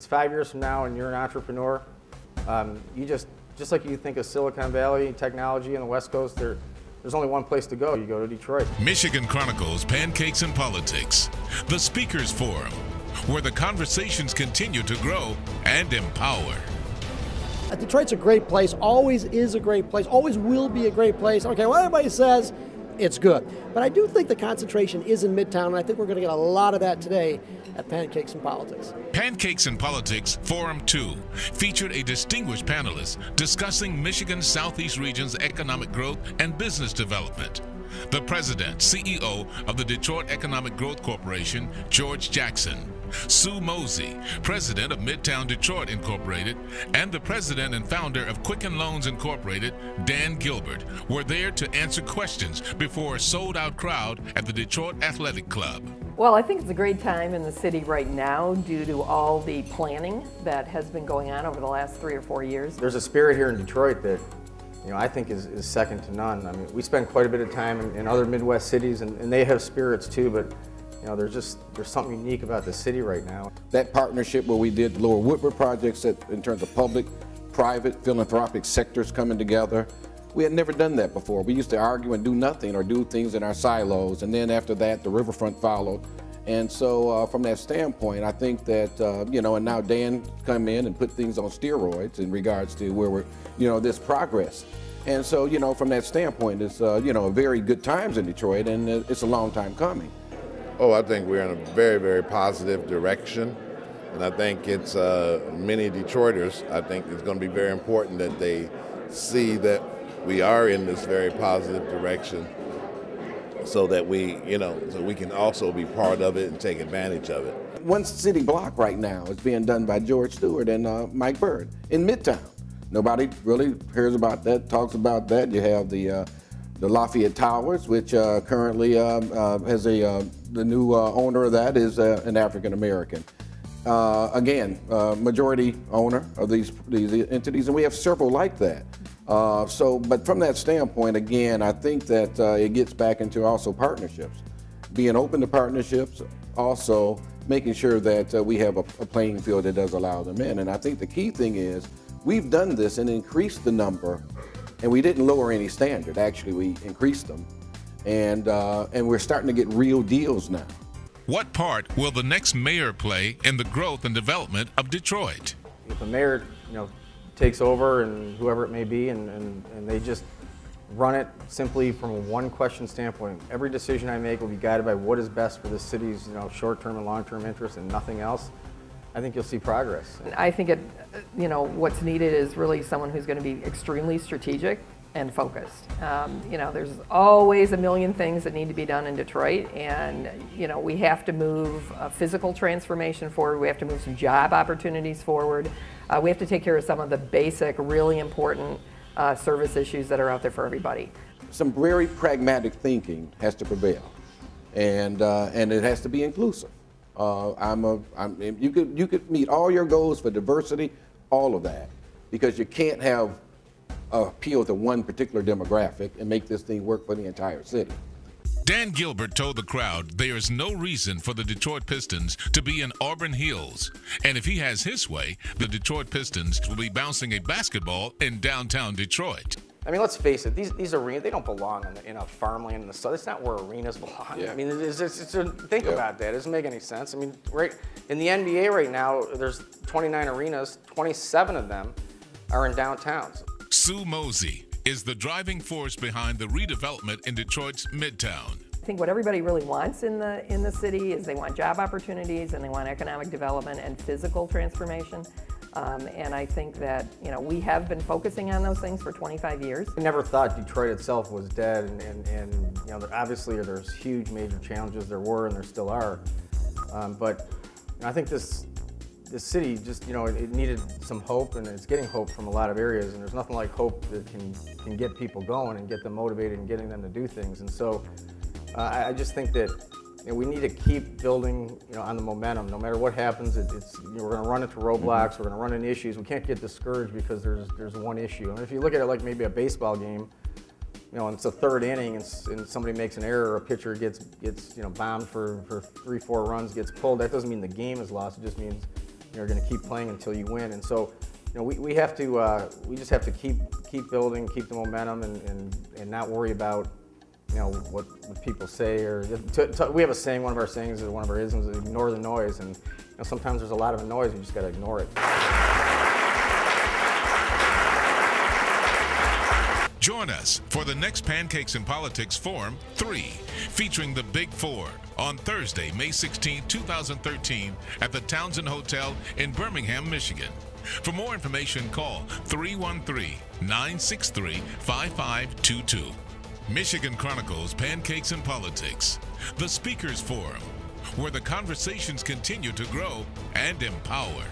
5 years from now and you're an entrepreneur, you just like you think of Silicon Valley technology on the West Coast, there's only one place to go. You go to Detroit. Michigan Chronicle's Pancakes and Politics, the Speakers Forum, where the conversations continue to grow and empower. Detroit's a great place, always is a great place, always will be a great place. Okay, well, everybody says it's good. But I do think the concentration is in Midtown, and I think we're going to get a lot of that today at Pancakes and Politics. Pancakes and Politics Forum 2 featured a distinguished panelist discussing Michigan's Southeast region's economic growth and business development. The president, CEO of the Detroit Economic Growth Corporation, George Jackson, Sue Mosey, president of Midtown Detroit Incorporated, and the president and founder of Quicken Loans Incorporated, Dan Gilbert, were there to answer questions before a sold-out crowd at the Detroit Athletic Club. Well, I think it's a great time in the city right now due to all the planning that has been going on over the last 3 or 4 years. There's a spirit here in Detroit that I think is second to none. I mean, we spend quite a bit of time in other Midwest cities, and they have spirits too, but there's something unique about the city right now. That partnership where we did Lower Woodward projects in terms of public, private, philanthropic sectors coming together, we had never done that before. We used to argue and do nothing or do things in our silos, and then after that, the riverfront followed. And so from that standpoint, I think that, and now Dan come in and put things on steroids in regards to where we're, this progress. And so, from that standpoint, it's, very good times in Detroit, and it's a long time coming. Oh, I think we're in a very, very positive direction. And I think it's many Detroiters, I think it's going to be very important that they see that we are in this very positive direction so that we can also be part of it and take advantage of it. One city block right now is being done by George Stewart and Mike Bird in Midtown. Nobody really hears about that, talks about that. You have the Lafayette Towers, which currently has the new owner of that is an African American. Again, majority owner of these entities, and we have several like that. But from that standpoint, again, I think that it gets back into also partnerships. Being open to partnerships, also making sure that we have a playing field that does allow them in. And I think the key thing is we've done this and increased the number, and we didn't lower any standard. Actually, we increased them. And we're starting to get real deals now. What part will the next mayor play in the growth and development of Detroit? If the mayor, takes over, and whoever it may be, and they just run it simply from a one-question standpoint. Every decision I make will be guided by what is best for the city's, short-term and long-term interests, and nothing else. I think you'll see progress. I think what's needed is really someone who's going to be extremely strategic and focused. There's always a million things that need to be done in Detroit, and we have to move a physical transformation forward. We have to move some job opportunities forward. We have to take care of some of the basic, really important service issues that are out there for everybody. Some very pragmatic thinking has to prevail, and it has to be inclusive. You could meet all your goals for diversity, all of that, because you can't have appeal to one particular demographic and make this thing work for the entire city. Dan Gilbert told the crowd there is no reason for the Detroit Pistons to be in Auburn Hills. And if he has his way, the Detroit Pistons will be bouncing a basketball in downtown Detroit. I mean, let's face it, these arenas, they don't belong in a farmland in the south. That's not where arenas belong. Yeah. I mean, think about that. It doesn't make any sense. I mean, right in the NBA right now, there's 29 arenas, 27 of them are in downtowns. Sue Mosey is the driving force behind the redevelopment in Detroit's Midtown. I think what everybody really wants in the city is they want job opportunities, and they want economic development and physical transformation. And I think that we have been focusing on those things for 25 years. I never thought Detroit itself was dead, and obviously there's huge major challenges. There were and there still are, but I think this city just it needed some hope, and it's getting hope from a lot of areas. And there's nothing like hope that can get people going and get them motivated and getting them to do things. And so I just think that we need to keep building, on the momentum. No matter what happens, we're going to run into roadblocks. We're going to run into issues. We can't get discouraged because there's one issue. And if you look at it like maybe a baseball game, and it's a third inning, and somebody makes an error, or a pitcher gets bombed for 3-4 runs, gets pulled. That doesn't mean the game is lost. It just means you're going to keep playing until you win. And so, you know, we have to we just have to keep building, keep the momentum, and not worry about, you know, what people say. Or we have a saying, one of our sayings is one of our isms: ignore the noise. And you know, sometimes there's a lot of noise, you just got to ignore it. Join us for the next Pancakes and Politics Forum 3, featuring the Big Four, on Thursday, May 16, 2013, at the Townsend Hotel in Birmingham, Michigan. For more information, call 313-963-5522. Michigan Chronicle's Pancakes and Politics, the Speakers Forum, where the conversations continue to grow and empower.